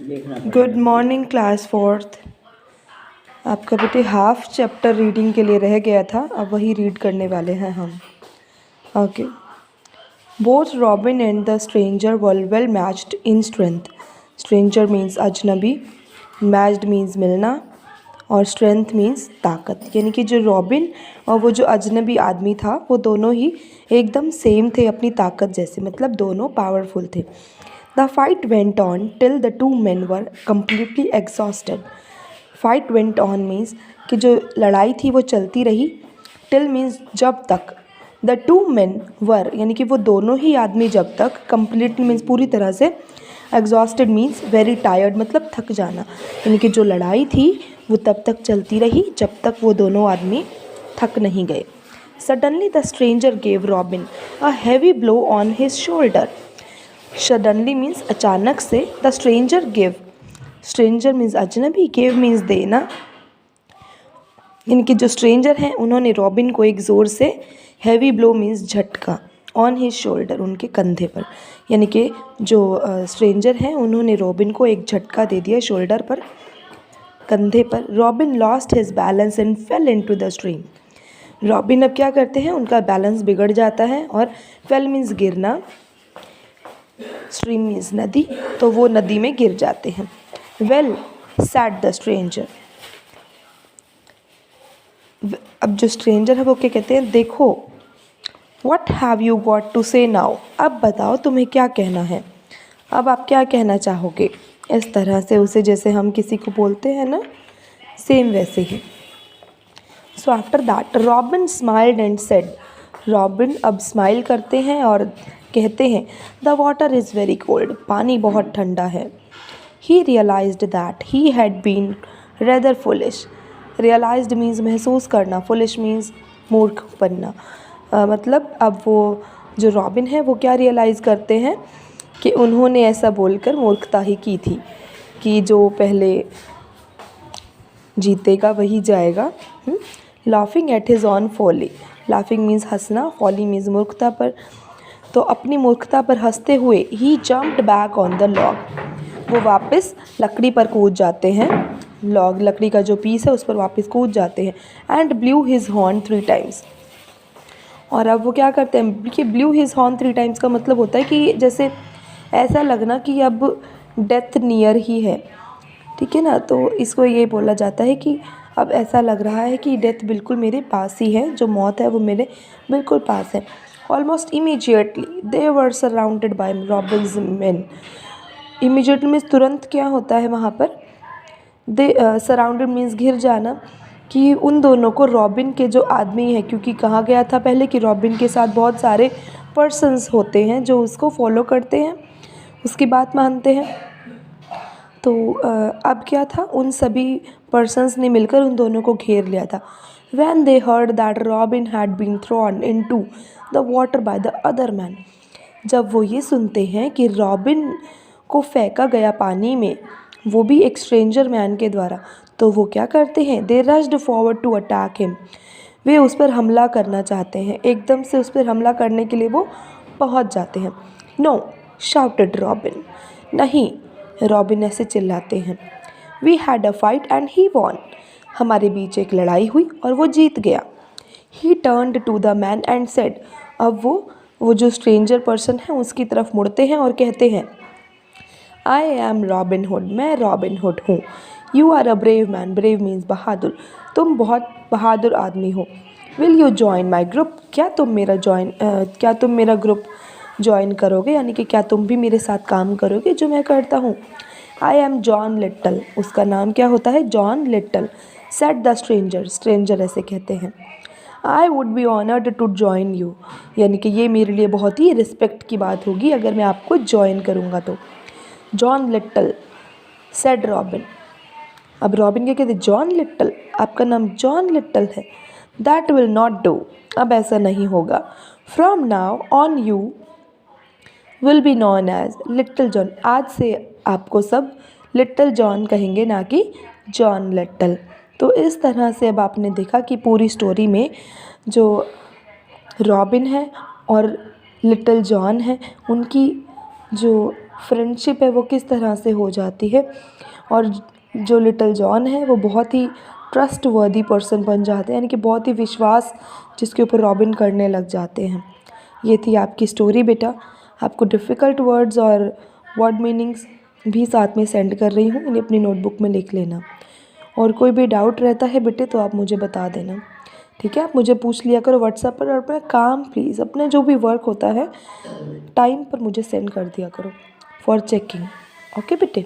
देखना पड़ेगा। Good morning class fourth. आपका बेटे हाफ चैप्टर रीडिंग के लिए रह गया था, अब वही रीड करने वाले हैं हम। Okay. Both robin and the stranger were well matched in strength. Stranger means अजनबी, मैच्ड मीन्स मिलना, और स्ट्रेंथ मीन्स ताकत। यानी कि जो रॉबिन और वो जो अजनबी आदमी था वो दोनों ही एकदम सेम थे अपनी ताकत जैसे, मतलब दोनों पावरफुल थे। The fight went on till the two main were completely exhausted. Fight went on means कि जो लड़ाई थी वो चलती रही। टिल मीन्स जब तक। द टू मेन वर यानी कि वो दोनों ही आदमी जब तक, कम्प्लीटली मीन्स पूरी तरह से, एग्जॉस्टेड मीन्स वेरी टायर्ड मतलब थक जाना। यानी कि जो लड़ाई थी वो तब तक चलती रही जब तक वो दोनों आदमी थक नहीं गए। Suddenly the stranger gave robin a heavy blow on his shoulder. Suddenly means अचानक से, the stranger give, stranger means अजनबी, गिव मीन्स देना। इनके जो स्ट्रेंजर हैं उन्होंने रॉबिन को एक ज़ोर से, हैवी ब्लो मीन्स झटका, ऑन हिज शोल्डर उनके कंधे पर। यानी कि जो स्ट्रेंजर हैं उन्होंने रॉबिन को एक झटका दे दिया शोल्डर पर, कंधे पर। Robin lost his balance and fail into the stream. Robin अब क्या करते हैं, उनका बैलेंस बिगड़ जाता है, और फेल मीन्स गिरना, स्ट्रीम मीन्स नदी, तो वो नदी में गिर जाते हैं। Well said the stranger. अब जो स्ट्रेंजर है वो क्या कहते हैं, देखो। What have you got to say now. अब बताओ तुम्हें क्या कहना है, अब आप क्या कहना चाहोगे। इस तरह से उसे, जैसे हम किसी को बोलते हैं ना, सेम वैसे ही। So after that Robin smiled and said. Robin अब स्माइल करते हैं और कहते हैं, the water is very cold. पानी बहुत ठंडा है। He realised that he had been rather foolish. Realised means महसूस करना, फुलिश मीन्स मूर्ख बनना। मतलब अब वो जो रॉबिन है वो क्या रियलाइज़ करते हैं कि उन्होंने ऐसा बोलकर मूर्खता ही की थी, कि जो पहले जीतेगा वही जाएगा। Laughing at his own folly. Laughing means हंसना, फॉली मीन्स मूर्खता पर। तो अपनी मूर्खता पर हंसते हुए he jumped back on the log. वो वापस लकड़ी पर कूद जाते हैं, लॉग लकड़ी का जो पीस है उस पर वापस कूद जाते हैं। And blue his horn 3 times. और अब वो क्या करते हैं कि ब्लू हिज हॉर्न 3 टाइम्स का मतलब होता है कि जैसे ऐसा लगना कि अब डेथ नियर ही है, ठीक है ना। तो इसको ये बोला जाता है कि अब ऐसा लग रहा है कि डेथ बिल्कुल मेरे पास ही है, जो मौत है वो मेरे बिल्कुल पास है। Almost immediately they were surrounded by Robins main. Immediately means तुरंत क्या होता है वहाँ पर, दे सराउंडेड मीन्स घिर जाना, कि उन दोनों को रॉबिन के जो आदमी है, क्योंकि कहा गया था पहले कि रॉबिन के साथ बहुत सारे पर्सन्स होते हैं जो उसको फॉलो करते हैं, उसकी बात मानते हैं। तो अब क्या था, उन सभी पर्सन्स ने मिलकर उन दोनों को घेर लिया था। When they heard that Robin had been thrown into the water by the other man। जब वो ये सुनते हैं कि रॉबिन को फेंका गया पानी में, वो भी एक स्ट्रेंजर मैन के द्वारा, तो वो क्या करते हैं, they rushed forward to attack him. वे उस पर हमला करना चाहते हैं, एकदम से उस पर हमला करने के लिए वो पहुंच जाते हैं। No shouted Robin. नहीं, रॉबिन ऐसे चिल्लाते हैं। We had a fight and he won. हमारे बीच एक लड़ाई हुई और वो जीत गया। He turned to the man and said. अब वो जो स्ट्रेंजर पर्सन है उसकी तरफ मुड़ते हैं और कहते हैं, आई एम रॉबिन हुड। मैं रॉबिन हुड हूँ। You are a brave man. Brave means बहादुर। तुम बहुत बहादुर आदमी हो। Will you join my group. क्या तुम मेरा ग्रुप ज्वाइन करोगे, यानी कि क्या तुम भी मेरे साथ काम करोगे जो मैं करता हूँ। I am John Little. उसका नाम क्या होता है, John Little. Said the stranger. Stranger ऐसे कहते हैं। I would be honoured to join you. यानी कि ये मेरे लिए बहुत ही रिस्पेक्ट की बात होगी अगर मैं आपको ज्वाइन करूँगा तो। John Little said Robin. अब रॉबिन क्या कहते, जॉन लिटल, आपका नाम जॉन लिटल है। That will not do. अब ऐसा नहीं होगा। From now on you will be known as Little John. आज से आपको सब लिटिल जॉन कहेंगे, ना कि जॉन लिटल। तो इस तरह से अब आपने देखा कि पूरी स्टोरी में जो रॉबिन है और लिटिल जॉन है, उनकी जो फ्रेंडशिप है वो किस तरह से हो जाती है। और जो लिटिल जॉन है वो बहुत ही ट्रस्ट वर्दी पर्सन बन जाते हैं, यानी कि बहुत ही विश्वास जिसके ऊपर रॉबिन करने लग जाते हैं। ये थी आपकी स्टोरी बेटा। आपको डिफ़िकल्ट वर्ड्स और वर्ड मीनिंग्स भी साथ में सेंड कर रही हूँ, इन्हें अपनी नोटबुक में लिख लेना। और कोई भी डाउट रहता है बेटे तो आप मुझे बता देना, ठीक है। आप मुझे पूछ लिया करो व्हाट्सएप पर, और अपना काम प्लीज़ अपना जो भी वर्क होता है टाइम पर मुझे सेंड कर दिया करो फॉर चेकिंग। ओके बेटे।